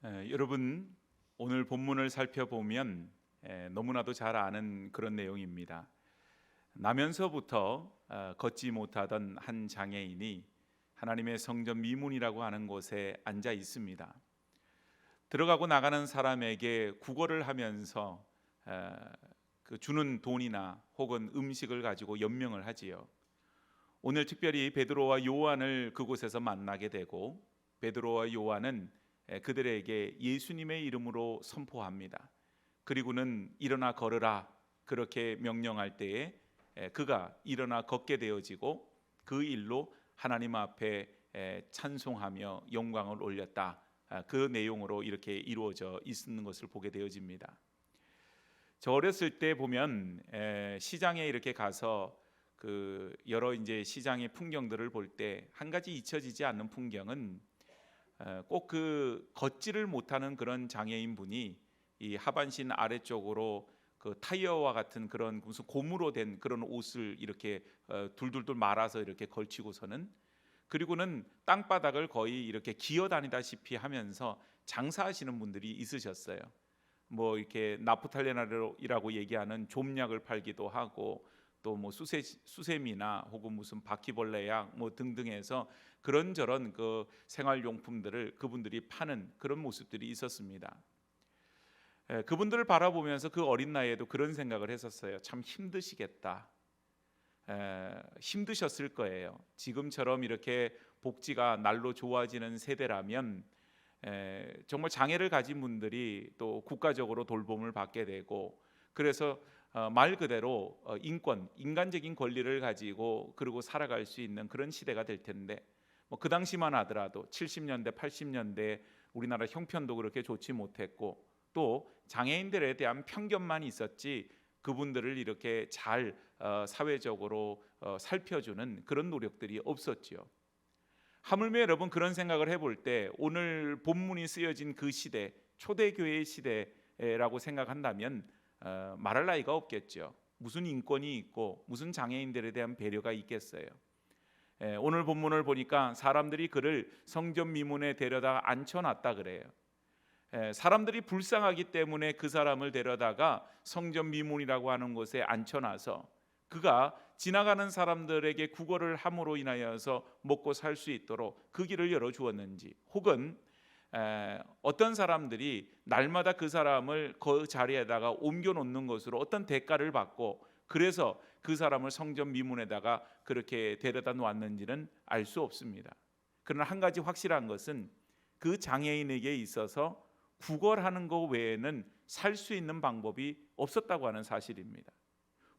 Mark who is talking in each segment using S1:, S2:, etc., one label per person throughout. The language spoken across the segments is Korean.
S1: 여러분, 오늘 본문을 살펴보면 너무나도 잘 아는 그런 내용입니다. 나면서부터 걷지 못하던 한 장애인이 하나님의 성전 미문이라고 하는 곳에 앉아 있습니다. 들어가고 나가는 사람에게 구걸을 하면서 그 주는 돈이나 혹은 음식을 가지고 연명을 하지요. 오늘 특별히 베드로와 요한을 그곳에서 만나게 되고, 베드로와 요한은 그들에게 예수님의 이름으로 선포합니다. 그리고는 일어나 걸으라 그렇게 명령할 때에 그가 일어나 걷게 되어지고, 그 일로 하나님 앞에 찬송하며 영광을 올렸다. 그 내용으로 이렇게 이루어져 있는 것을 보게 되어집니다. 저 어렸을 때 보면 시장에 이렇게 가서 그 여러 이제 시장의 풍경들을 볼 때 한 가지 잊혀지지 않는 풍경은 꼭 그 걷지를 못하는 그런 장애인 분이 이 하반신 아래쪽으로 그 타이어와 같은 그런 무슨 고무로 된 그런 옷을 이렇게 둘둘둘 말아서 이렇게 걸치고서는, 그리고는 땅바닥을 거의 이렇게 기어다니다시피 하면서 장사하시는 분들이 있으셨어요. 뭐 이렇게 나프탈렌이라고 얘기하는 좀약을 팔기도 하고, 또 뭐 수세미나 혹은 무슨 바퀴벌레약 뭐 등등해서 그런저런 그 생활용품들을 그분들이 파는 그런 모습들이 있었습니다. 그분들을 바라보면서 그 어린 나이에도 그런 생각을 했었어요. 참 힘드시겠다. 힘드셨을 거예요. 지금처럼 이렇게 복지가 날로 좋아지는 세대라면 정말 장애를 가진 분들이 또 국가적으로 돌봄을 받게 되고, 그래서 말 그대로 인간적인 권리를 가지고 그리고 살아갈 수 있는 그런 시대가 될 텐데, 뭐 그 당시만 하더라도 70년대, 80년대 우리나라 형편도 그렇게 좋지 못했고, 또 장애인들에 대한 편견만 있었지 그분들을 이렇게 잘 사회적으로 살펴주는 그런 노력들이 없었죠. 하물며 여러분, 그런 생각을 해볼 때 오늘 본문이 쓰여진 그 시대, 초대교회의 시대라고 생각한다면 말할 나위가 없겠죠. 무슨 인권이 있고 무슨 장애인들에 대한 배려가 있겠어요. 오늘 본문을 보니까 사람들이 그를 성전 미문에 데려다 앉혀놨다 그래요. 사람들이 불쌍하기 때문에 그 사람을 데려다가 성전 미문이라고 하는 곳에 앉혀놔서 그가 지나가는 사람들에게 구걸을 함으로 인하여서 먹고 살 수 있도록 그 길을 열어주었는지, 혹은 어떤 사람들이 날마다 그 사람을 그 자리에다가 옮겨놓는 것으로 어떤 대가를 받고 그래서 그 사람을 성전 미문에다가 그렇게 데려다 놓았는지는 알 수 없습니다. 그러나 한 가지 확실한 것은 그 장애인에게 있어서 구걸하는 것 외에는 살 수 있는 방법이 없었다고 하는 사실입니다.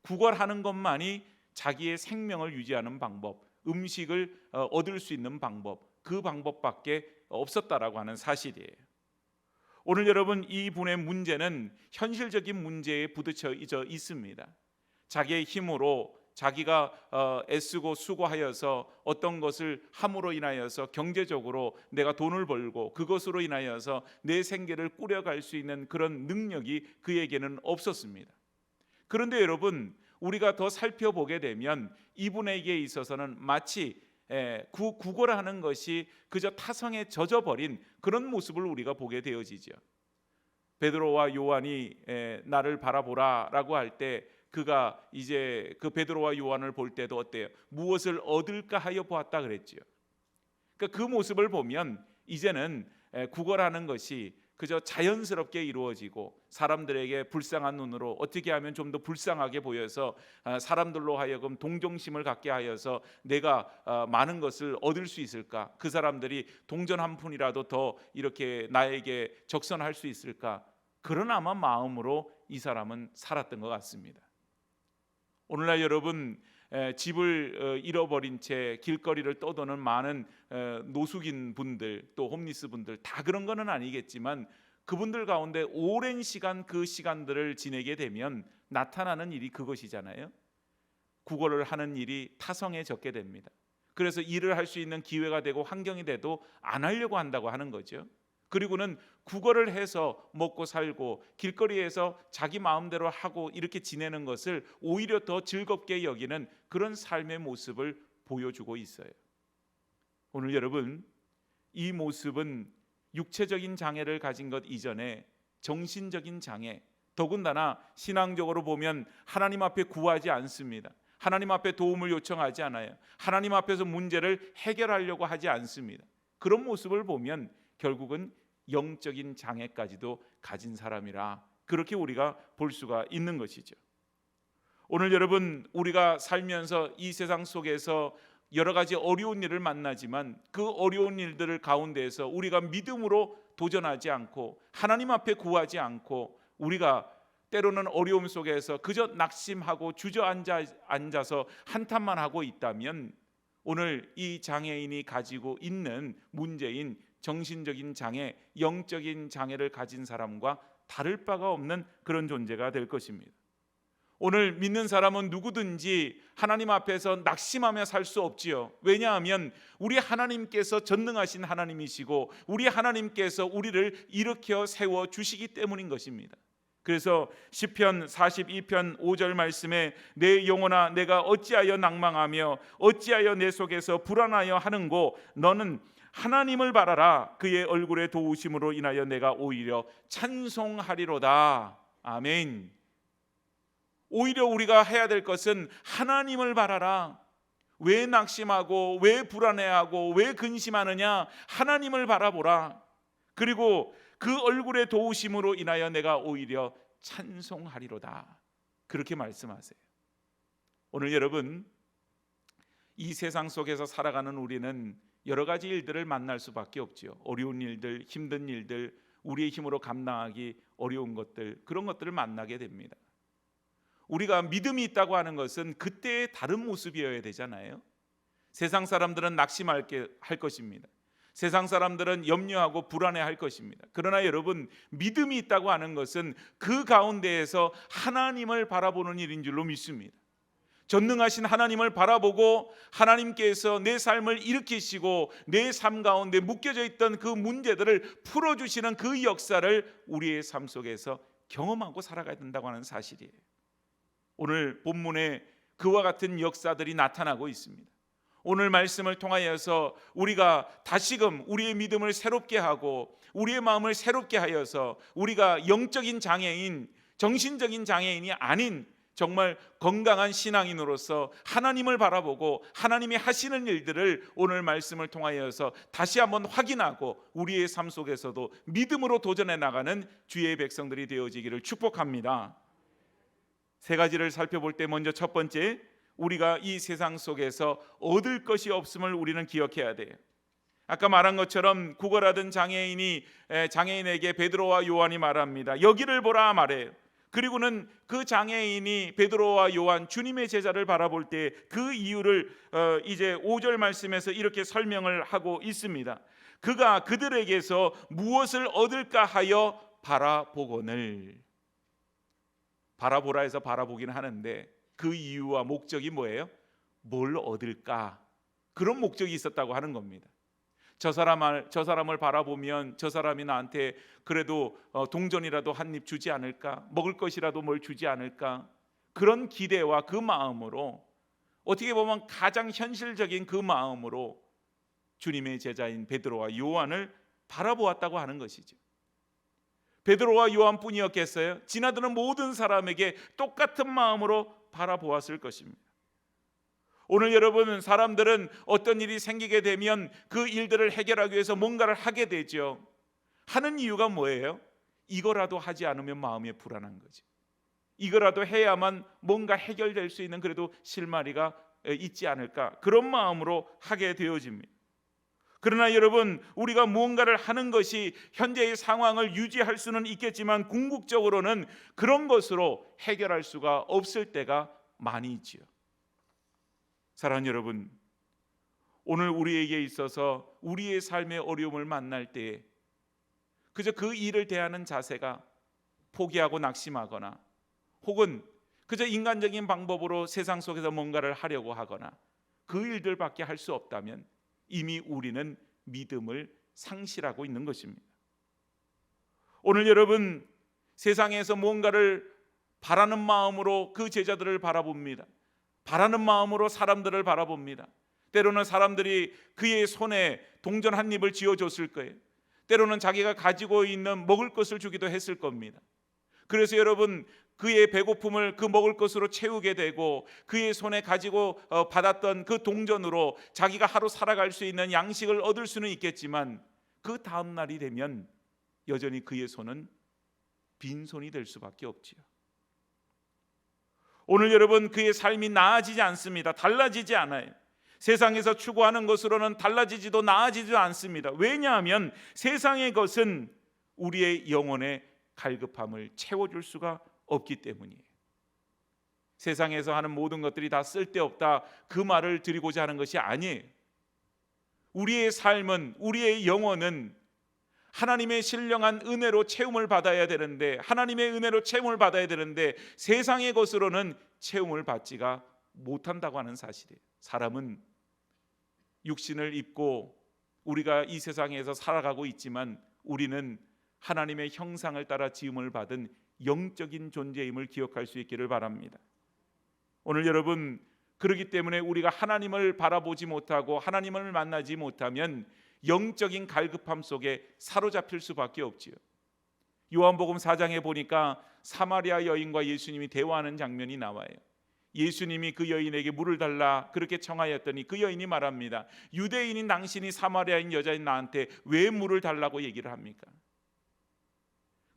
S1: 구걸하는 것만이 자기의 생명을 유지하는 방법, 음식을 얻을 수 있는 방법, 그 방법밖에 없었다라고 하는 사실이에요. 오늘 여러분, 이 분의 문제는 현실적인 문제에 부딪혀 있습니다. 자기의 힘으로 자기가 애쓰고 수고하여서 어떤 것을 함으로 인하여서 경제적으로 내가 돈을 벌고 그것으로 인하여서 내 생계를 꾸려갈 수 있는 그런 능력이 그에게는 없었습니다. 그런데 여러분, 우리가 더 살펴보게 되면 이분에게 있어서는 마치 구걸하는 것이 그저 타성에 젖어버린 그런 모습을 우리가 보게 되어지죠. 베드로와 요한이 나를 바라보라라고 할 때 그가 이제 그 베드로와 요한을 볼 때도 어때요? 무엇을 얻을까 하여 보았다 그랬지요. 그러니까 그 모습을 보면 이제는 구걸하는 것이 그저 자연스럽게 이루어지고, 사람들에게 불쌍한 눈으로 어떻게 하면 좀 더 불쌍하게 보여서 사람들로 하여금 동정심을 갖게 하여서 내가 많은 것을 얻을 수 있을까, 그 사람들이 동전 한 푼이라도 더 이렇게 나에게 적선할 수 있을까, 그런 아마 마음으로 이 사람은 살았던 것 같습니다. 오늘날 여러분, 집을 잃어버린 채 길거리를 떠도는 많은 노숙인 분들, 또 홈리스 분들, 다 그런 거는 아니겠지만 그분들 가운데 오랜 시간 그 시간들을 지내게 되면 나타나는 일이 그것이잖아요. 구걸을 하는 일이 타성에 젖게 됩니다. 그래서 일을 할 수 있는 기회가 되고 환경이 돼도 안 하려고 한다고 하는 거죠. 그리고는 구걸을 해서 먹고 살고 길거리에서 자기 마음대로 하고 이렇게 지내는 것을 오히려 더 즐겁게 여기는 그런 삶의 모습을 보여주고 있어요. 오늘 여러분, 이 모습은 육체적인 장애를 가진 것 이전에 정신적인 장애, 더군다나 신앙적으로 보면 하나님 앞에 구하지 않습니다. 하나님 앞에 도움을 요청하지 않아요. 하나님 앞에서 문제를 해결하려고 하지 않습니다. 그런 모습을 보면 결국은 영적인 장애까지도 가진 사람이라 그렇게 우리가 볼 수가 있는 것이죠. 오늘 여러분, 우리가 살면서 이 세상 속에서 여러 가지 어려운 일을 만나지만 그 어려운 일들을 가운데에서 우리가 믿음으로 도전하지 않고 하나님 앞에 구하지 않고 우리가 때로는 어려움 속에서 그저 낙심하고 주저앉아서 한탄만 하고 있다면 오늘 이 장애인이 가지고 있는 문제인 정신적인 장애, 영적인 장애를 가진 사람과 다를 바가 없는 그런 존재가 될 것입니다. 오늘 믿는 사람은 누구든지 하나님 앞에서 낙심하며 살 수 없지요. 왜냐하면 우리 하나님께서 전능하신 하나님이시고 우리 하나님께서 우리를 일으켜 세워 주시기 때문인 것입니다. 그래서 시편 42편 5절 말씀에 내 영혼아 내가 어찌하여 낭망하며 어찌하여 내 속에서 불안하여 하는고 너는 하나님을 바라라. 그의 얼굴의 도우심으로 인하여 내가 오히려 찬송하리로다. 아멘. 오히려 우리가 해야 될 것은 하나님을 바라라. 왜 낙심하고 왜 불안해하고 왜 근심하느냐? 하나님을 바라보라. 그리고 그 얼굴의 도우심으로 인하여 내가 오히려 찬송하리로다. 그렇게 말씀하세요. 오늘 여러분, 이 세상 속에서 살아가는 우리는 여러 가지 일들을 만날 수밖에 없지요. 어려운 일들, 힘든 일들, 우리의 힘으로 감당하기 어려운 것들, 그런 것들을 만나게 됩니다. 우리가 믿음이 있다고 하는 것은 그때의 다른 모습이어야 되잖아요. 세상 사람들은 낙심할 것입니다. 세상 사람들은 염려하고 불안해할 것입니다. 그러나 여러분, 믿음이 있다고 하는 것은 그 가운데에서 하나님을 바라보는 일인 줄로 믿습니다. 전능하신 하나님을 바라보고 하나님께서 내 삶을 일으키시고 내 삶 가운데 묶여져 있던 그 문제들을 풀어주시는 그 역사를 우리의 삶 속에서 경험하고 살아가야 된다고 하는 사실이에요. 오늘 본문에 그와 같은 역사들이 나타나고 있습니다. 오늘 말씀을 통하여서 우리가 다시금 우리의 믿음을 새롭게 하고 우리의 마음을 새롭게 하여서 우리가 영적인 장애인, 정신적인 장애인이 아닌 정말 건강한 신앙인으로서 하나님을 바라보고 하나님이 하시는 일들을 오늘 말씀을 통하여서 다시 한번 확인하고 우리의 삶 속에서도 믿음으로 도전해 나가는 주의 백성들이 되어지기를 축복합니다. 세 가지를 살펴볼 때 먼저 첫 번째, 우리가 이 세상 속에서 얻을 것이 없음을 우리는 기억해야 돼요. 아까 말한 것처럼 구걸하던 장애인에게 베드로와 요한이 말합니다. 여기를 보라 말해요. 그리고는 그 장애인이 베드로와 요한 주님의 제자를 바라볼 때 그 이유를 이제 5절 말씀에서 이렇게 설명을 하고 있습니다. 그가 그들에게서 무엇을 얻을까 하여 바라보거늘. 바라보라 해서 바라보긴 하는데 그 이유와 목적이 뭐예요? 뭘 얻을까? 그런 목적이 있었다고 하는 겁니다. 저 사람을 바라보면 저 사람이 나한테 그래도 동전이라도 한 입 주지 않을까? 먹을 것이라도 뭘 주지 않을까? 그런 기대와 그 마음으로, 어떻게 보면 가장 현실적인 그 마음으로 주님의 제자인 베드로와 요한을 바라보았다고 하는 것이죠. 베드로와 요한뿐이었겠어요? 지나드는 모든 사람에게 똑같은 마음으로 바라보았을 것입니다. 오늘 여러분, 사람들은 어떤 일이 생기게 되면 그 일들을 해결하기 위해서 뭔가를 하게 되죠. 하는 이유가 뭐예요? 이거라도 하지 않으면 마음이 불안한 거죠. 이거라도 해야만 뭔가 해결될 수 있는 그래도 실마리가 있지 않을까, 그런 마음으로 하게 되어집니다. 그러나 여러분, 우리가 무언가를 하는 것이 현재의 상황을 유지할 수는 있겠지만 궁극적으로는 그런 것으로 해결할 수가 없을 때가 많이 있지요. 사랑하는 여러분, 오늘 우리에게 있어서 우리의 삶의 어려움을 만날 때에 그저 그 일을 대하는 자세가 포기하고 낙심하거나 혹은 그저 인간적인 방법으로 세상 속에서 뭔가를 하려고 하거나 그 일들밖에 할 수 없다면 이미 우리는 믿음을 상실하고 있는 것입니다. 오늘 여러분, 세상에서 뭔가를 바라는 마음으로 그 제자들을 바라봅니다. 바라는 마음으로 사람들을 바라봅니다. 때로는 사람들이 그의 손에 동전 한 입을 쥐어줬을 거예요. 때로는 자기가 가지고 있는 먹을 것을 주기도 했을 겁니다. 그래서 여러분, 그의 배고픔을 그 먹을 것으로 채우게 되고 그의 손에 가지고 받았던 그 동전으로 자기가 하루 살아갈 수 있는 양식을 얻을 수는 있겠지만 그 다음 날이 되면 여전히 그의 손은 빈손이 될 수밖에 없지요. 오늘 여러분, 그의 삶이 나아지지 않습니다. 달라지지 않아요. 세상에서 추구하는 것으로는 달라지지도 나아지지도 않습니다. 왜냐하면 세상의 것은 우리의 영혼의 갈급함을 채워줄 수가 없기 때문이에요. 세상에서 하는 모든 것들이 다 쓸데없다, 그 말을 드리고자 하는 것이 아니에요. 우리의 삶은, 우리의 영혼은 하나님의 신령한 은혜로 채움을 받아야 되는데, 하나님의 은혜로 채움을 받아야 되는데 세상의 것으로는 채움을 받지가 못한다고 하는 사실이에요. 사람은 육신을 입고 우리가 이 세상에서 살아가고 있지만 우리는 하나님의 형상을 따라 지음을 받은 영적인 존재임을 기억할 수 있기를 바랍니다. 오늘 여러분, 그렇기 때문에 우리가 하나님을 바라보지 못하고 하나님을 만나지 못하면 영적인 갈급함 속에 사로잡힐 수밖에 없지요. 요한복음 4장에 보니까 사마리아 여인과 예수님이 대화하는 장면이 나와요. 예수님이 그 여인에게 물을 달라 그렇게 청하였더니 그 여인이 말합니다. 유대인인 당신이 사마리아인 여자인 나한테 왜 물을 달라고 얘기를 합니까?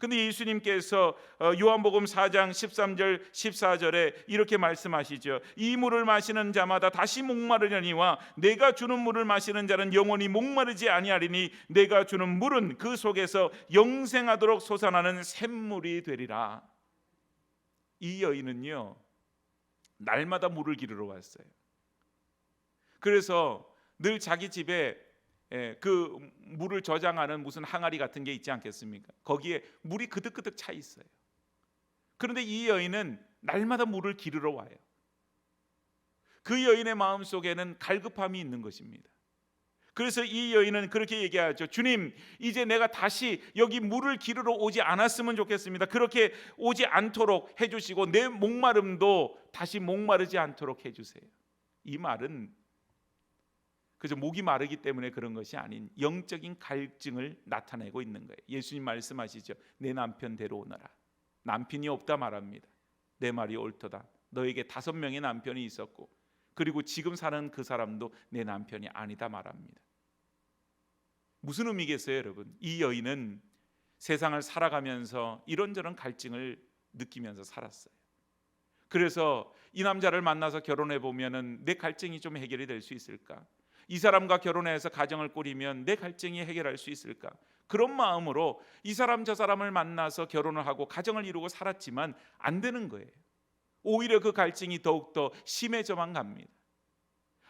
S1: 근데 예수님께서 요한복음 4장 13절 14절에 이렇게 말씀하시죠. 이 물을 마시는 자마다 다시 목마르려니와 내가 주는 물을 마시는 자는 영원히 목마르지 아니하리니 내가 주는 물은 그 속에서 영생하도록 솟아나는 샘물이 되리라. 이 여인은요, 날마다 물을 기르러 왔어요. 그래서 늘 자기 집에 그 물을 저장하는 무슨 항아리 같은 게 있지 않겠습니까? 거기에 물이 그득그득 차 있어요. 그런데 이 여인은 날마다 물을 기르러 와요. 그 여인의 마음속에는 갈급함이 있는 것입니다. 그래서 이 여인은 그렇게 얘기하죠. 주님, 이제 내가 다시 여기 물을 기르러 오지 않았으면 좋겠습니다. 그렇게 오지 않도록 해주시고 내 목마름도 다시 목마르지 않도록 해주세요. 이 말은 그저 목이 마르기 때문에 그런 것이 아닌 영적인 갈증을 나타내고 있는 거예요. 예수님 말씀하시죠. 내 남편 데려오너라. 남편이 없다 말합니다. 내 말이 옳도다. 너에게 5명의 남편이 있었고 그리고 지금 사는 그 사람도 내 남편이 아니다 말합니다. 무슨 의미겠어요, 여러분? 이 여인은 세상을 살아가면서 이런저런 갈증을 느끼면서 살았어요. 그래서 이 남자를 만나서 결혼해 보면은 내 갈증이 좀 해결이 될 수 있을까? 이 사람과 결혼해서 가정을 꾸리면 내 갈증이 해결할 수 있을까? 그런 마음으로 이 사람 저 사람을 만나서 결혼을 하고 가정을 이루고 살았지만 안 되는 거예요. 오히려 그 갈증이 더욱더 심해져만 갑니다.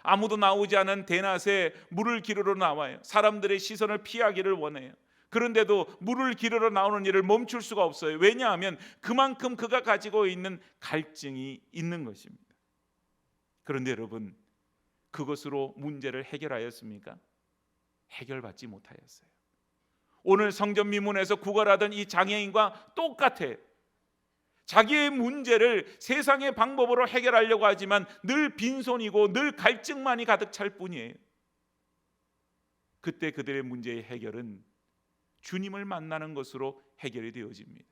S1: 아무도 나오지 않은 대낮에 물을 기르러 나와요. 사람들의 시선을 피하기를 원해요. 그런데도 물을 기르러 나오는 일을 멈출 수가 없어요. 왜냐하면 그만큼 그가 가지고 있는 갈증이 있는 것입니다. 그런데 여러분, 그것으로 문제를 해결하였습니까? 해결받지 못하였어요. 오늘 성전 미문에서 구걸하던 이 장애인과 똑같아요. 자기의 문제를 세상의 방법으로 해결하려고 하지만 늘 빈손이고 늘 갈증만이 가득 찰 뿐이에요. 그때 그들의 문제의 해결은 주님을 만나는 것으로 해결이 되어집니다.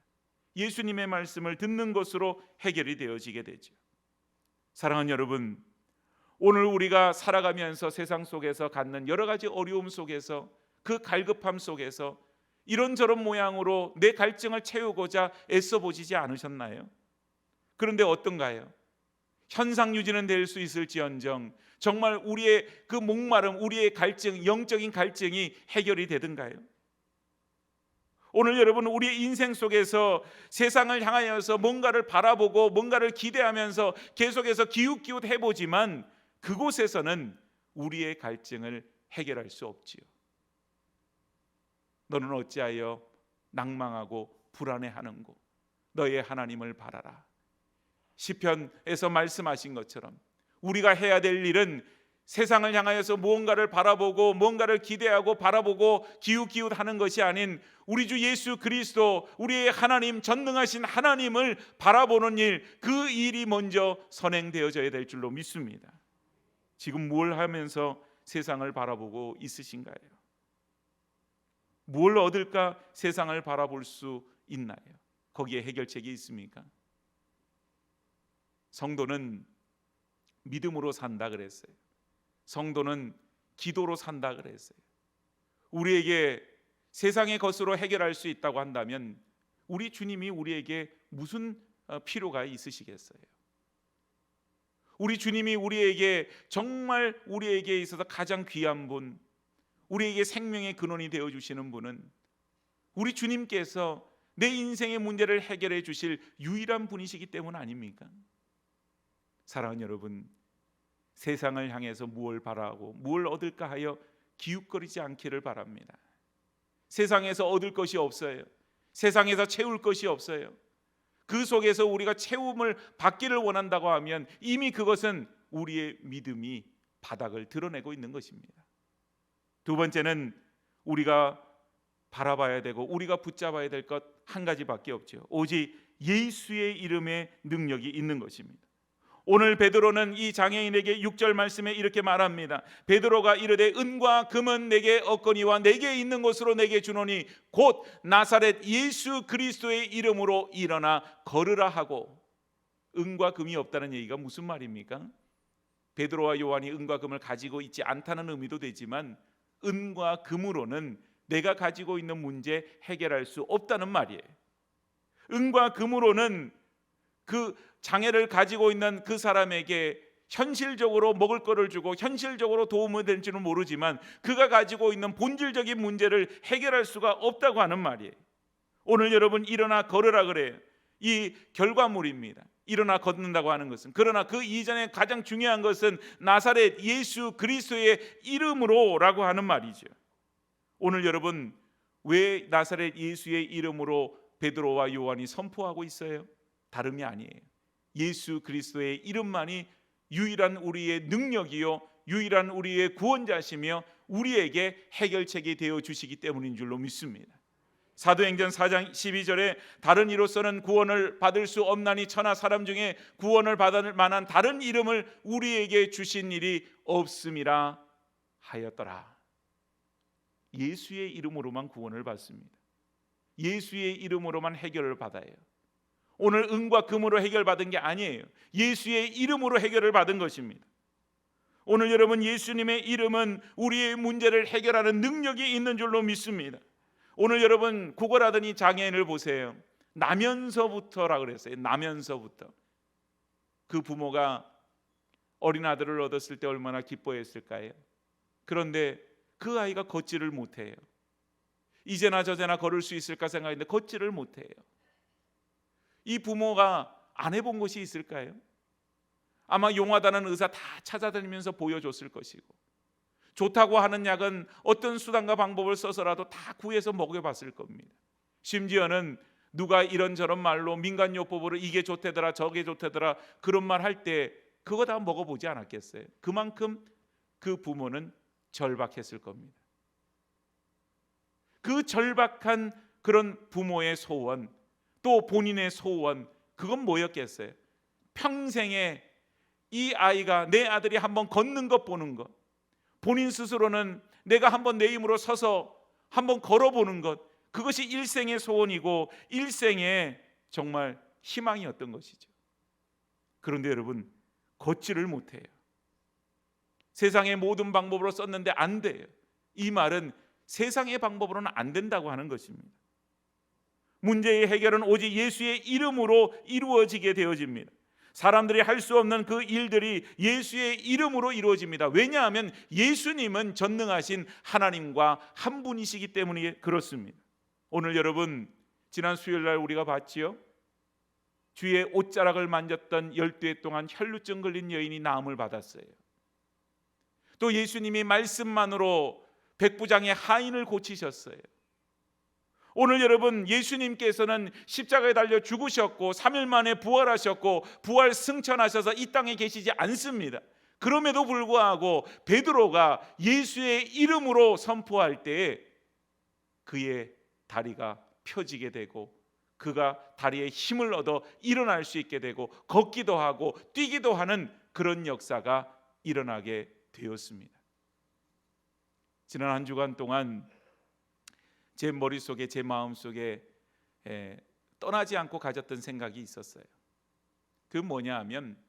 S1: 예수님의 말씀을 듣는 것으로 해결이 되어지게 되죠. 사랑하는 여러분, 오늘 우리가 살아가면서 세상 속에서 갖는 여러 가지 어려움 속에서 그 갈급함 속에서 이런저런 모양으로 내 갈증을 채우고자 애써 보시지 않으셨나요? 그런데 어떤가요? 현상 유지는 될 수 있을지언정 정말 우리의 그 목마름, 우리의 갈증, 영적인 갈증이 해결이 되든가요? 오늘 여러분, 우리의 인생 속에서 세상을 향하여서 뭔가를 바라보고 뭔가를 기대하면서 계속해서 기웃기웃 해보지만 그곳에서는 우리의 갈증을 해결할 수 없지요. 너는 어찌하여 낭망하고 불안해하는고 너의 하나님을 바라라. 시편에서 말씀하신 것처럼 우리가 해야 될 일은 세상을 향하여서 무언가를 바라보고 뭔가를 기대하고 바라보고 기웃기웃하는 것이 아닌 우리 주 예수 그리스도, 우리의 하나님, 전능하신 하나님을 바라보는 일, 그 일이 먼저 선행되어져야 될 줄로 믿습니다. 지금 뭘 하면서 세상을 바라보고 있으신가요? 뭘 얻을까 세상을 바라볼 수 있나요? 거기에 해결책이 있습니까? 성도는 믿음으로 산다 그랬어요. 성도는 기도로 산다 그랬어요. 우리에게 세상의 것으로 해결할 수 있다고 한다면 우리 주님이 우리에게 무슨 필요가 있으시겠어요? 우리 주님이 우리에게 정말 우리에게 있어서 가장 귀한 분, 우리에게 생명의 근원이 되어 주시는 분은 우리 주님께서 내 인생의 문제를 해결해 주실 유일한 분이시기 때문 아닙니까? 사랑하는 여러분, 세상을 향해서 무엇을 바라고 무엇을 얻을까 하여 기웃거리지 않기를 바랍니다. 세상에서 얻을 것이 없어요. 세상에서 채울 것이 없어요. 그 속에서 우리가 채움을 받기를 원한다고 하면 이미 그것은 우리의 믿음이 바닥을 드러내고 있는 것입니다. 두 번째는 우리가 바라봐야 되고 우리가 붙잡아야 될 것 한 가지밖에 없죠. 오직 예수의 이름의 능력이 있는 것입니다. 오늘 베드로는 이 장애인에게 6절 말씀에 이렇게 말합니다. 베드로가 이르되 은과 금은 내게 없거니와 내게 있는 것으로 내게 주노니 곧 나사렛 예수 그리스도의 이름으로 일어나 걸으라 하고. 은과 금이 없다는 얘기가 무슨 말입니까? 베드로와 요한이 은과 금을 가지고 있지 않다는 의미도 되지만 은과 금으로는 내가 가지고 있는 문제 해결할 수 없다는 말이에요. 은과 금으로는 그 장애를 가지고 있는 그 사람에게 현실적으로 먹을 거를 주고 현실적으로 도움이 될지는 모르지만 그가 가지고 있는 본질적인 문제를 해결할 수가 없다고 하는 말이에요. 오늘 여러분 일어나 걸으라 그래요. 이 결과물입니다. 일어나 걷는다고 하는 것은. 그러나 그 이전에 가장 중요한 것은 나사렛 예수 그리스도의 이름으로라고 하는 말이죠. 오늘 여러분 왜 나사렛 예수의 이름으로 베드로와 요한이 선포하고 있어요? 다름이 아니에요. 예수 그리스도의 이름만이 유일한 우리의 능력이요 유일한 우리의 구원자시며 우리에게 해결책이 되어 주시기 때문인 줄로 믿습니다. 사도행전 4장 12절에 다른 이로서는 구원을 받을 수 없나니 천하 사람 중에 구원을 받을 만한 다른 이름을 우리에게 주신 일이 없음이라 하였더라. 예수의 이름으로만 구원을 받습니다. 예수의 이름으로만 해결을 받아요. 오늘 은과 금으로 해결받은 게 아니에요. 예수의 이름으로 해결을 받은 것입니다. 오늘 여러분 예수님의 이름은 우리의 문제를 해결하는 능력이 있는 줄로 믿습니다. 오늘 여러분 구걸하더니 장애인을 보세요. 나면서부터라 그랬어요. 나면서부터. 그 부모가 어린 아들을 얻었을 때 얼마나 기뻐했을까요? 그런데 그 아이가 걷지를 못해요. 이제나 저제나 걸을 수 있을까 생각했는데 걷지를 못해요. 이 부모가 안 해본 것이 있을까요? 아마 용하다는 의사 다 찾아다니면서 보여줬을 것이고 좋다고 하는 약은 어떤 수단과 방법을 써서라도 다 구해서 먹여봤을 겁니다. 심지어는 누가 이런저런 말로 민간요법으로 이게 좋대더라 저게 좋대더라 그런 말 할 때 그거 다 먹어보지 않았겠어요? 그만큼 그 부모는 절박했을 겁니다. 그 절박한 그런 부모의 소원 또 본인의 소원 그건 뭐였겠어요? 평생에 이 아이가 내 아들이 한번 걷는 것 보는 것 본인 스스로는 내가 한번 내 힘으로 서서 한번 걸어보는 것 그것이 일생의 소원이고 일생의 정말 희망이었던 것이죠. 그런데 여러분 걷지를 못해요. 세상의 모든 방법으로 썼는데 안 돼요. 이 말은 세상의 방법으로는 안 된다고 하는 것입니다. 문제의 해결은 오직 예수의 이름으로 이루어지게 되어집니다. 사람들이 할 수 없는 그 일들이 예수의 이름으로 이루어집니다. 왜냐하면 예수님은 전능하신 하나님과 한 분이시기 때문에 그렇습니다. 오늘 여러분 지난 수요일 날 우리가 봤지요. 주의 옷자락을 만졌던 12해 동안 혈루증 걸린 여인이 나음을 받았어요. 또 예수님이 말씀만으로 백부장의 하인을 고치셨어요. 오늘 여러분 예수님께서는 십자가에 달려 죽으셨고 3일 만에 부활하셨고 부활 승천하셔서 이 땅에 계시지 않습니다. 그럼에도 불구하고 베드로가 예수의 이름으로 선포할 때에 그의 다리가 펴지게 되고 그가 다리에 힘을 얻어 일어날 수 있게 되고 걷기도 하고 뛰기도 하는 그런 역사가 일어나게 되었습니다. 지난 한 주간 동안 제 머릿속에, 제 마음속에 떠나지 않고 가졌던 생각이 있었어요. 그 뭐냐 하면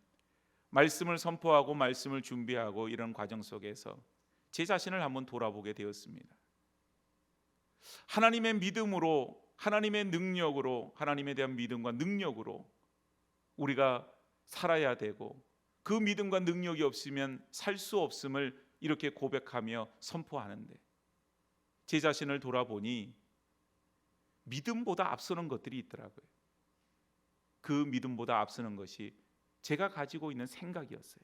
S1: 말씀을 선포하고 말씀을 준비하고 이런 과정 속에서 제 자신을 한번 돌아보게 되었습니다. 하나님의 믿음으로, 하나님의 능력으로, 하나님에 대한 믿음과 능력으로 우리가 살아야 되고, 그 믿음과 능력이 없으면 살 수 없음을 이렇게 고백하며 선포하는데, 제 자신을 돌아보니 믿음보다 앞서는 것들이 있더라고요. 그 믿음보다 앞서는 것이 제가 가지고 있는 생각이었어요.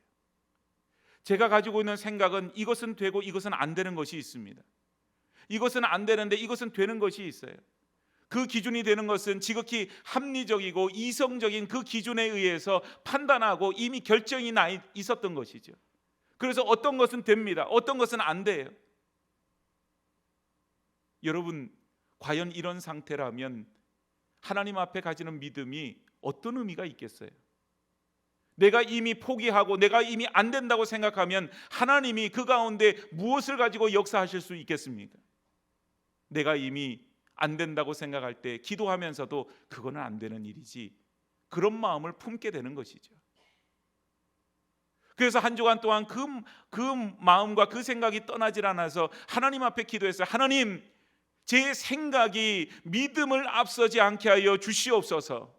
S1: 제가 가지고 있는 생각은 이것은 되고 이것은 안 되는 것이 있습니다. 이것은 안 되는데 이것은 되는 것이 있어요. 그 기준이 되는 것은 지극히 합리적이고 이성적인 그 기준에 의해서 판단하고 이미 결정이 나 있었던 것이죠. 그래서 어떤 것은 됩니다, 어떤 것은 안 돼요. 여러분, 과연 이런 상태라면 하나님 앞에 가지는 믿음이 어떤 의미가 있겠어요? 내가 이미 포기하고 내가 이미 안 된다고 생각하면 하나님이 그 가운데 무엇을 가지고 역사하실 수 있겠습니까? 내가 이미 안 된다고 생각할 때 기도하면서도 그거는 안 되는 일이지, 그런 마음을 품게 되는 것이죠. 그래서 한 주간 동안 그 마음과 그 생각이 떠나질 않아서 하나님 앞에 기도했어요. 하나님, 제 생각이 믿음을 앞서지 않게 하여 주시옵소서.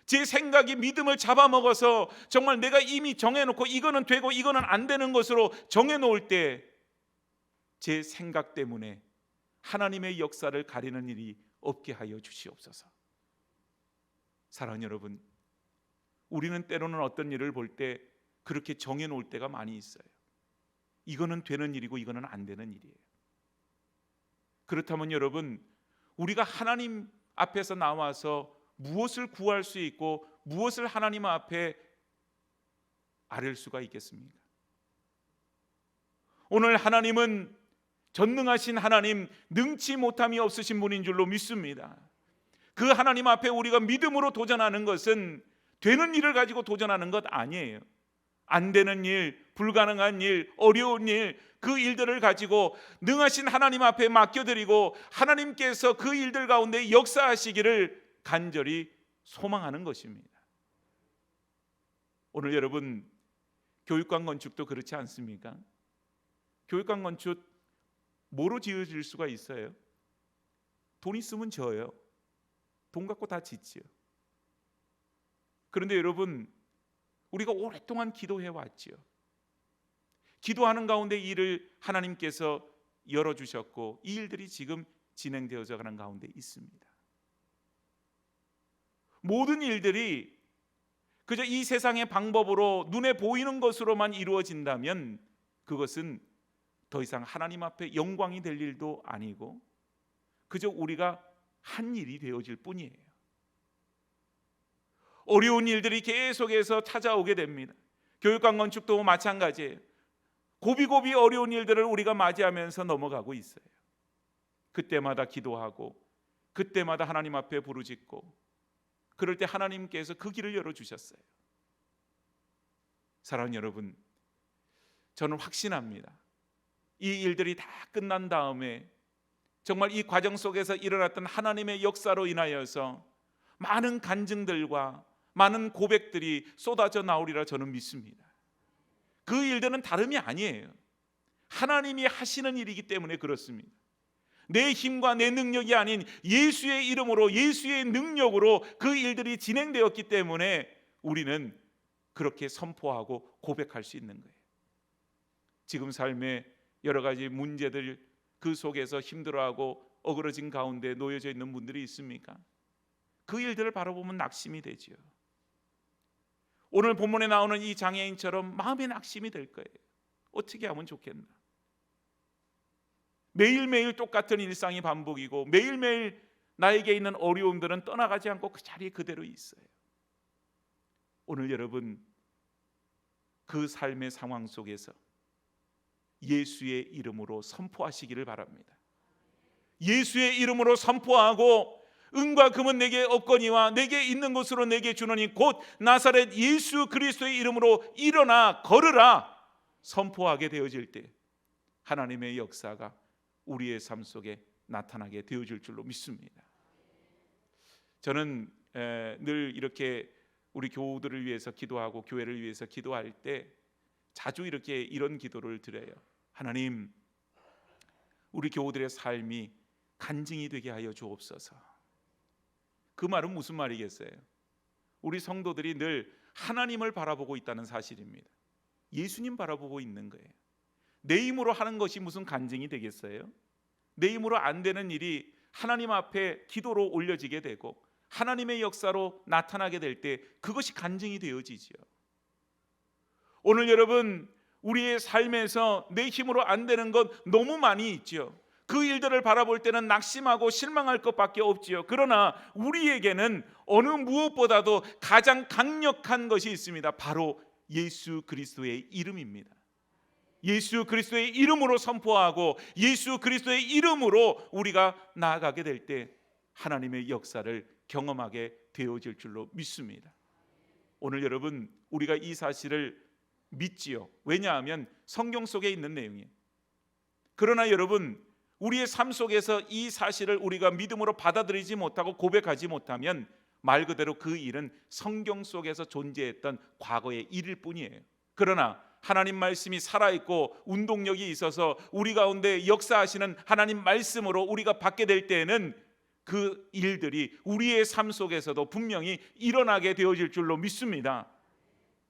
S1: 제 생각이 믿음을 잡아먹어서 정말 내가 이미 정해놓고 이거는 되고 이거는 안 되는 것으로 정해놓을 때 제 생각 때문에 하나님의 역사를 가리는 일이 없게 하여 주시옵소서. 사랑하는 여러분, 우리는 때로는 어떤 일을 볼 때 그렇게 정해놓을 때가 많이 있어요. 이거는 되는 일이고 이거는 안 되는 일이에요. 그렇다면 여러분, 우리가 하나님 앞에서 나와서 무엇을 구할 수 있고 무엇을 하나님 앞에 아뢰을 수가 있겠습니까? 오늘 하나님은 전능하신 하나님, 능치 못함이 없으신 분인 줄로 믿습니다. 그 하나님 앞에 우리가 믿음으로 도전하는 것은 되는 일을 가지고 도전하는 것 아니에요. 안 되는 일, 불가능한 일, 어려운 일, 그 일들을 가지고 능하신 하나님 앞에 맡겨드리고 하나님께서 그 일들 가운데 역사하시기를 간절히 소망하는 것입니다. 오늘 여러분, 교육관 건축도 그렇지 않습니까? 교육관 건축 뭐로 지어질 수가 있어요? 돈 있으면 져요. 돈 갖고 다 짓지요. 그런데 여러분, 우리가 오랫동안 기도해 왔지요. 기도하는 가운데 일을 하나님께서 열어주셨고 이 일들이 지금 진행되어져 가는 가운데 있습니다. 모든 일들이 그저 이 세상의 방법으로 눈에 보이는 것으로만 이루어진다면 그것은 더 이상 하나님 앞에 영광이 될 일도 아니고 그저 우리가 한 일이 되어질 뿐이에요. 어려운 일들이 계속해서 찾아오게 됩니다. 교육관 건축도 마찬가지예요. 고비고비 어려운 일들을 우리가 맞이하면서 넘어가고 있어요. 그때마다 기도하고 그때마다 하나님 앞에 부르짖고 그럴 때 하나님께서 그 길을 열어주셨어요. 사랑하는 여러분, 저는 확신합니다. 이 일들이 다 끝난 다음에 정말 이 과정 속에서 일어났던 하나님의 역사로 인하여서 많은 간증들과 많은 고백들이 쏟아져 나오리라 저는 믿습니다. 그 일들은 다름이 아니에요. 하나님이 하시는 일이기 때문에 그렇습니다. 내 힘과 내 능력이 아닌 예수의 이름으로, 예수의 능력으로 그 일들이 진행되었기 때문에 우리는 그렇게 선포하고 고백할 수 있는 거예요. 지금 삶의 여러 가지 문제들 그 속에서 힘들어하고 어그러진 가운데 놓여져 있는 분들이 있습니까? 그 일들을 바라보면 낙심이 되지요. 오늘 본문에 나오는 이 장애인처럼 마음의 낙심이 될 거예요. 어떻게 하면 좋겠나? 매일매일 똑같은 일상이 반복이고 매일매일 나에게 있는 어려움들은 떠나가지 않고 그 자리에 그대로 있어요. 오늘 여러분, 그 삶의 상황 속에서 예수의 이름으로 선포하시기를 바랍니다. 예수의 이름으로 선포하고 은과 금은 내게 없거니와 내게 있는 것으로 내게 주노니 곧 나사렛 예수 그리스도의 이름으로 일어나 걸으라 선포하게 되어질 때 하나님의 역사가 우리의 삶 속에 나타나게 되어질 줄로 믿습니다. 저는 늘 이렇게 우리 교우들을 위해서 기도하고 교회를 위해서 기도할 때 자주 이렇게 이런 기도를 드려요. 하나님, 우리 교우들의 삶이 간증이 되게 하여 주옵소서. 그 말은 무슨 말이겠어요? 우리 성도들이 늘 하나님을 바라보고 있다는 사실입니다. 예수님 바라보고 있는 거예요. 내 힘으로 하는 것이 무슨 간증이 되겠어요? 내 힘으로 안 되는 일이 하나님 앞에 기도로 올려지게 되고 하나님의 역사로 나타나게 될 때 그것이 간증이 되어지죠. 오늘 여러분, 우리의 삶에서 내 힘으로 안 되는 것 너무 많이 있죠. 그 일들을 바라볼 때는 낙심하고 실망할 것밖에 없지요. 그러나 우리에게는 어느 무엇보다도 가장 강력한 것이 있습니다. 바로 예수 그리스도의 이름입니다. 예수 그리스도의 이름으로 선포하고 예수 그리스도의 이름으로 우리가 나아가게 될 때 하나님의 역사를 경험하게 되어질 줄로 믿습니다. 오늘 여러분, 우리가 이 사실을 믿지요. 왜냐하면 성경 속에 있는 내용이에요. 그러나 여러분, 우리의 삶 속에서 이 사실을 우리가 믿음으로 받아들이지 못하고 고백하지 못하면 말 그대로 그 일은 성경 속에서 존재했던 과거의 일일 뿐이에요. 그러나 하나님 말씀이 살아있고 운동력이 있어서 우리 가운데 역사하시는 하나님 말씀으로 우리가 받게 될 때에는 그 일들이 우리의 삶 속에서도 분명히 일어나게 되어질 줄로 믿습니다.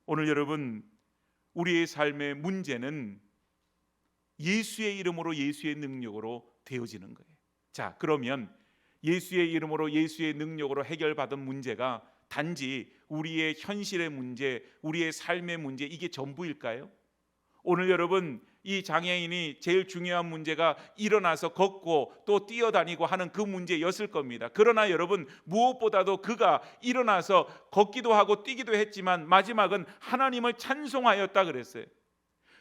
S1: 오늘 여러분, 우리의 삶의 문제는 예수의 이름으로 예수의 능력으로 되어지는 거예요. 자, 그러면 예수의 이름으로 예수의 능력으로 해결받은 문제가 단지 우리의 현실의 문제, 우리의 삶의 문제, 이게 전부일까요? 오늘 여러분, 이 장애인이 제일 중요한 문제가 일어나서 걷고 또 뛰어다니고 하는 그 문제였을 겁니다. 그러나 여러분, 무엇보다도 그가 일어나서 걷기도 하고 뛰기도 했지만 마지막은 하나님을 찬송하였다 그랬어요.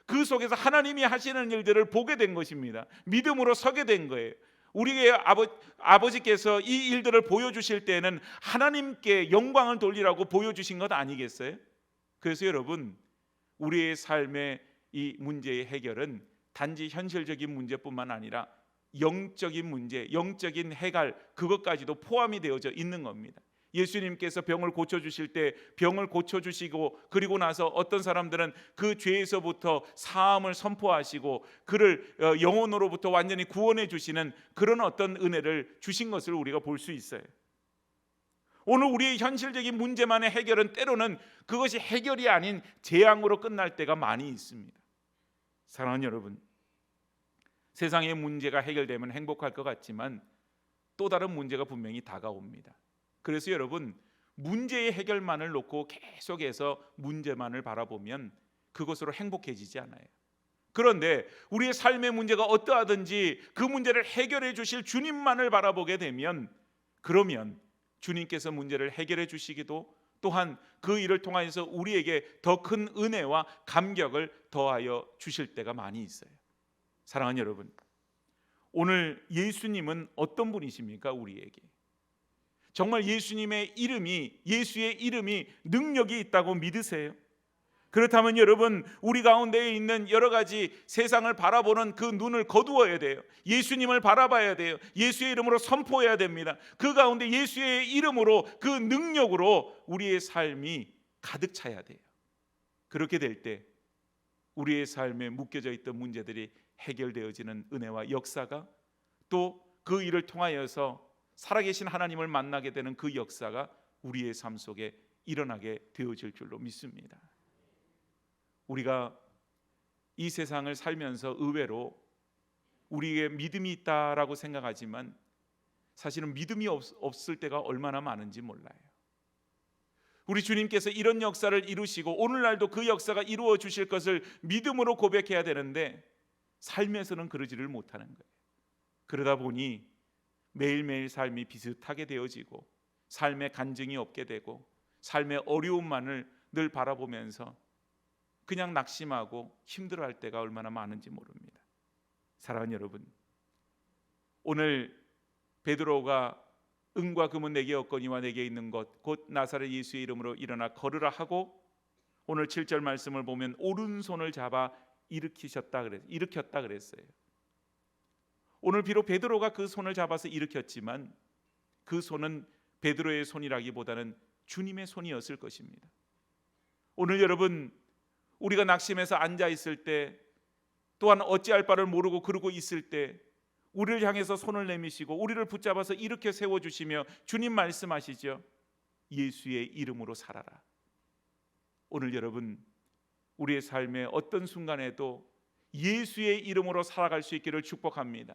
S1: 그 속에서 하나님이 하시는 일들을 보게 된 것입니다. 믿음으로 서게 된 거예요. 우리의 아버지께서 이 일들을 보여주실 때는 하나님께 영광을 돌리라고 보여주신 것 아니겠어요? 그래서 여러분, 우리의 삶의 이 문제의 해결은 단지 현실적인 문제뿐만 아니라 영적인 문제, 영적인 해결, 그것까지도 포함이 되어져 있는 겁니다. 예수님께서 병을 고쳐주실 때 병을 고쳐주시고 그리고 나서 어떤 사람들은 그 죄에서부터 사함을 선포하시고 그를 영혼으로부터 완전히 구원해 주시는 그런 어떤 은혜를 주신 것을 우리가 볼 수 있어요. 오늘 우리의 현실적인 문제만의 해결은 때로는 그것이 해결이 아닌 재앙으로 끝날 때가 많이 있습니다. 사랑하는 여러분, 세상의 문제가 해결되면 행복할 것 같지만 또 다른 문제가 분명히 다가옵니다. 그래서 여러분, 문제의 해결만을 놓고 계속해서 문제만을 바라보면 그것으로 행복해지지 않아요. 그런데 우리의 삶의 문제가 어떠하든지 그 문제를 해결해 주실 주님만을 바라보게 되면 그러면 주님께서 문제를 해결해 주시기도 또한 그 일을 통하여서 우리에게 더 큰 은혜와 감격을 더하여 주실 때가 많이 있어요. 사랑하는 여러분, 오늘 예수님은 어떤 분이십니까? 우리에게 정말 예수님의 이름이, 예수의 이름이 능력이 있다고 믿으세요? 그렇다면 여러분, 우리 가운데에 있는 여러 가지 세상을 바라보는 그 눈을 거두어야 돼요. 예수님을 바라봐야 돼요. 예수의 이름으로 선포해야 됩니다. 그 가운데 예수의 이름으로 그 능력으로 우리의 삶이 가득 차야 돼요. 그렇게 될 때 우리의 삶에 묶여져 있던 문제들이 해결되어지는 은혜와 역사가, 또 그 일을 통하여서 살아계신 하나님을 만나게 되는 그 역사가 우리의 삶 속에 일어나게 되어질 줄로 믿습니다. 우리가 이 세상을 살면서 의외로 우리에게 믿음이 있다라고 생각하지만 사실은 믿음이 없을 때가 얼마나 많은지 몰라요. 우리 주님께서 이런 역사를 이루시고 오늘날도 그 역사가 이루어 주실 것을 믿음으로 고백해야 되는데 삶에서는 그러지를 못하는 거예요. 그러다 보니 매일매일 삶이 비슷하게 되어지고 삶의 간증이 없게 되고 삶의 어려움만을 늘 바라보면서 그냥 낙심하고 힘들어할 때가 얼마나 많은지 모릅니다. 사랑하는 여러분, 오늘 베드로가 은과 금은 내게 없거니와 내게 있는 것 곧 나사렛 예수의 이름으로 일어나 걸으라 하고 오늘 7절 말씀을 보면 오른손을 잡아 일으켰다 그랬어요. 오늘 비록 베드로가 그 손을 잡아서 일으켰지만 그 손은 베드로의 손이라기보다는 주님의 손이었을 것입니다. 오늘 여러분, 우리가 낙심해서 앉아 있을 때, 또한 어찌할 바를 모르고 그러고 있을 때 우리를 향해서 손을 내미시고 우리를 붙잡아서 일으켜 세워주시며 주님 말씀하시죠. 예수의 이름으로 살아라. 오늘 여러분, 우리의 삶의 어떤 순간에도 예수의 이름으로 살아갈 수 있기를 축복합니다.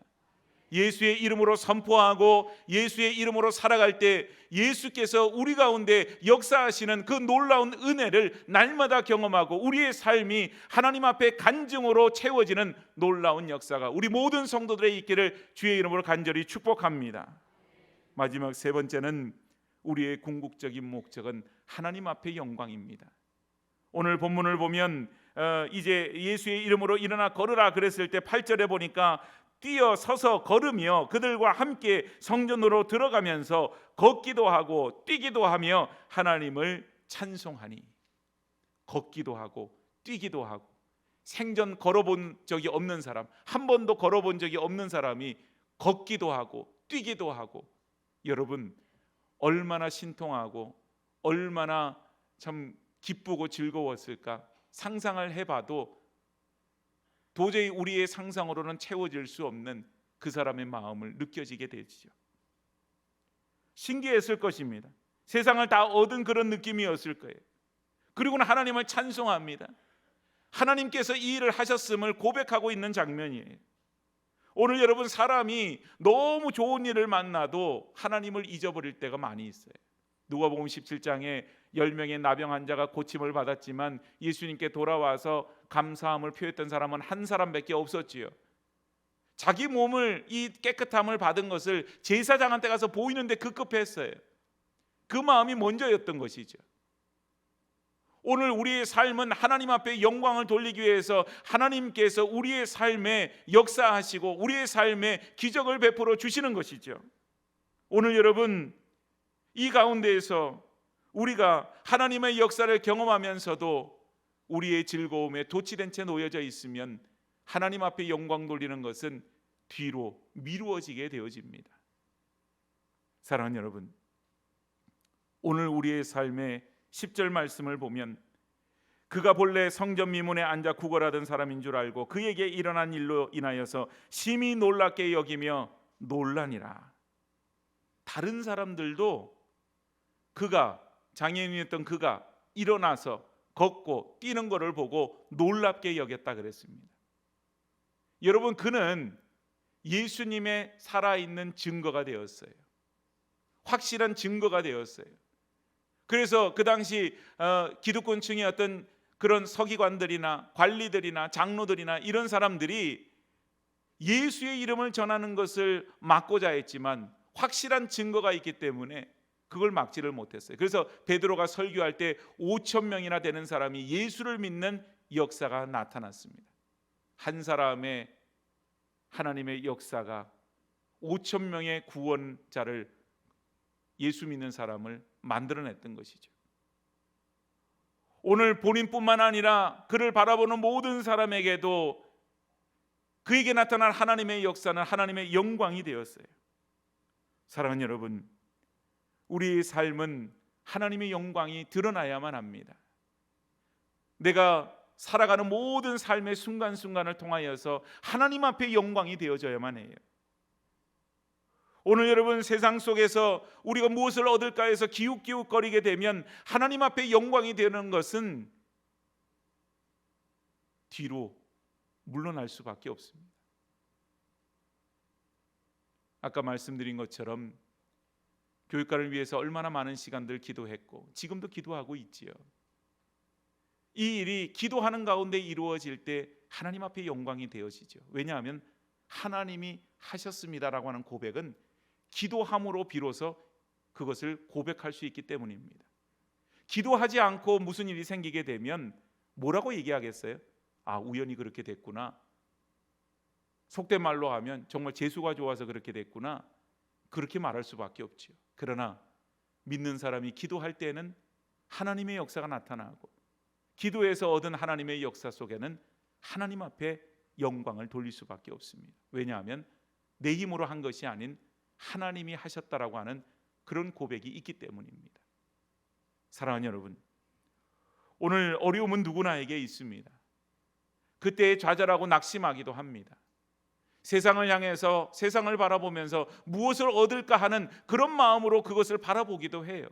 S1: 예수의 이름으로 선포하고 예수의 이름으로 살아갈 때 예수께서 우리 가운데 역사하시는 그 놀라운 은혜를 날마다 경험하고 우리의 삶이 하나님 앞에 간증으로 채워지는 놀라운 역사가 우리 모든 성도들의 있기를 주의 이름으로 간절히 축복합니다. 마지막 세 번째는 우리의 궁극적인 목적은 하나님 앞의 영광입니다. 오늘 본문을 보면 이제 예수의 이름으로 일어나 걸으라 그랬을 때 8절에 보니까 뛰어 서서 걸으며 그들과 함께 성전으로 들어가면서 걷기도 하고 뛰기도 하며 하나님을 찬송하니. 걷기도 하고 뛰기도 하고, 생전 걸어본 적이 없는 사람, 한 번도 걸어본 적이 없는 사람이 걷기도 하고 뛰기도 하고, 여러분 얼마나 신통하고 얼마나 참 기쁘고 즐거웠을까. 상상을 해봐도 도저히 우리의 상상으로는 채워질 수 없는 그 사람의 마음을 느껴지게 되죠. 신기했을 것입니다. 세상을 다 얻은 그런 느낌이었을 거예요. 그리고는 하나님을 찬송합니다. 하나님께서 이 일을 하셨음을 고백하고 있는 장면이에요. 오늘 여러분, 사람이 너무 좋은 일을 만나도 하나님을 잊어버릴 때가 많이 있어요. 누가복음 17장에 10명의 나병 환자가 고침을 받았지만 예수님께 돌아와서 감사함을 표했던 사람은 한 사람밖에 없었지요. 자기 몸을, 이 깨끗함을 받은 것을 제사장한테 가서 보이는데 급급했어요. 그 마음이 먼저였던 것이죠. 오늘 우리의 삶은 하나님 앞에 영광을 돌리기 위해서 하나님께서 우리의 삶에 역사하시고 우리의 삶에 기적을 베풀어 주시는 것이죠. 오늘 여러분, 이 가운데에서 우리가 하나님의 역사를 경험하면서도 우리의 즐거움에 도취된 채 놓여져 있으면 하나님 앞에 영광 돌리는 것은 뒤로 미루어지게 되어집니다. 사랑하는 여러분, 오늘 우리의 삶의 10절 말씀을 보면 그가 본래 성전 미문에 앉아 구걸하던 사람인 줄 알고 그에게 일어난 일로 인하여서 심히 놀랍게 여기며 놀라니라. 다른 사람들도 그가, 장애인이었던 그가 일어나서 걷고 뛰는 것을 보고 놀랍게 여겼다 그랬습니다. 여러분, 그는 예수님의 살아있는 증거가 되었어요. 확실한 증거가 되었어요. 그래서 그 당시 기득권층의 어떤 그런 서기관들이나 관리들이나 장로들이나 이런 사람들이 예수의 이름을 전하는 것을 막고자 했지만 확실한 증거가 있기 때문에 그걸 막지를 못했어요. 그래서 베드로가 설교할 때 5,000명이나 되는 사람이 예수를 믿는 역사가 나타났습니다. 한 사람의 하나님의 역사가 5,000명의 구원자를, 예수 믿는 사람을 만들어냈던 것이죠. 오늘 본인뿐만 아니라 그를 바라보는 모든 사람에게도 그에게 나타난 하나님의 역사는 하나님의 영광이 되었어요. 사랑하는 여러분, 우리의 삶은 하나님의 영광이 드러나야만 합니다. 내가 살아가는 모든 삶의 순간순간을 통하여서 하나님 앞에 영광이 되어져야만 해요. 오늘 여러분, 세상 속에서 우리가 무엇을 얻을까 해서 기웃기웃거리게 되면 하나님 앞에 영광이 되는 것은 뒤로 물러날 수밖에 없습니다. 아까 말씀드린 것처럼 교육가를 위해서 얼마나 많은 시간들 기도했고 지금도 기도하고 있지요. 이 일이 기도하는 가운데 이루어질 때 하나님 앞에 영광이 되어지죠. 왜냐하면 하나님이 하셨습니다라고 하는 고백은 기도함으로 비로소 그것을 고백할 수 있기 때문입니다. 기도하지 않고 무슨 일이 생기게 되면 뭐라고 얘기하겠어요? 아, 우연히 그렇게 됐구나. 속된 말로 하면 정말 재수가 좋아서 그렇게 됐구나. 그렇게 말할 수밖에 없죠. 그러나 믿는 사람이 기도할 때는 하나님의 역사가 나타나고 기도에서 얻은 하나님의 역사 속에는 하나님 앞에 영광을 돌릴 수밖에 없습니다. 왜냐하면 내 힘으로 한 것이 아닌 하나님이 하셨다라고 하는 그런 고백이 있기 때문입니다. 사랑하는 여러분, 오늘 어려움은 누구나에게 있습니다. 그때에 좌절하고 낙심하기도 합니다. 세상을 향해서 세상을 바라보면서 무엇을 얻을까 하는 그런 마음으로 그것을 바라보기도 해요.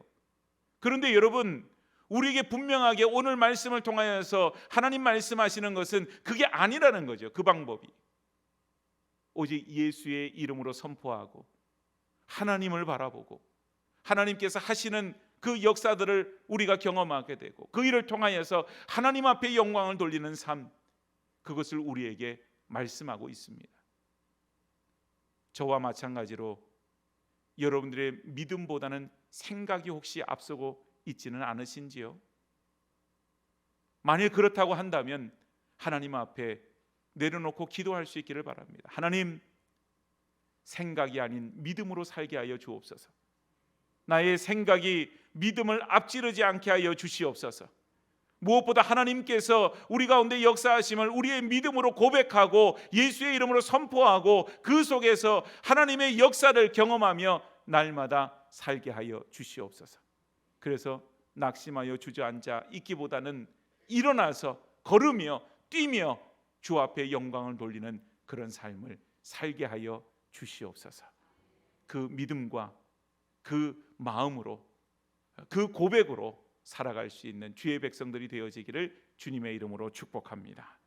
S1: 그런데 여러분, 우리에게 분명하게 오늘 말씀을 통하여서 하나님 말씀하시는 것은 그게 아니라는 거죠. 그 방법이 오직 예수의 이름으로 선포하고 하나님을 바라보고 하나님께서 하시는 그 역사들을 우리가 경험하게 되고 그 일을 통하여서 하나님 앞에 영광을 돌리는 삶, 그것을 우리에게 말씀하고 있습니다. 저와 마찬가지로 여러분들의 믿음보다는 생각이 혹시 앞서고 있지는 않으신지요? 만일 그렇다고 한다면 하나님 앞에 내려놓고 기도할 수 있기를 바랍니다. 하나님, 생각이 아닌 믿음으로 살게 하여 주옵소서. 나의 생각이 믿음을 앞지르지 않게 하여 주시옵소서. 무엇보다 하나님께서 우리 가운데 역사하심을 우리의 믿음으로 고백하고 예수의 이름으로 선포하고 그 속에서 하나님의 역사를 경험하며 날마다 살게 하여 주시옵소서. 그래서 낙심하여 주저앉아 있기보다는 일어나서 걸으며 뛰며 주 앞에 영광을 돌리는 그런 삶을 살게 하여 주시옵소서. 그 믿음과 그 마음으로 그 고백으로 살아갈 수 있는 주의 백성들이 되어지기를 주님의 이름으로 축복합니다.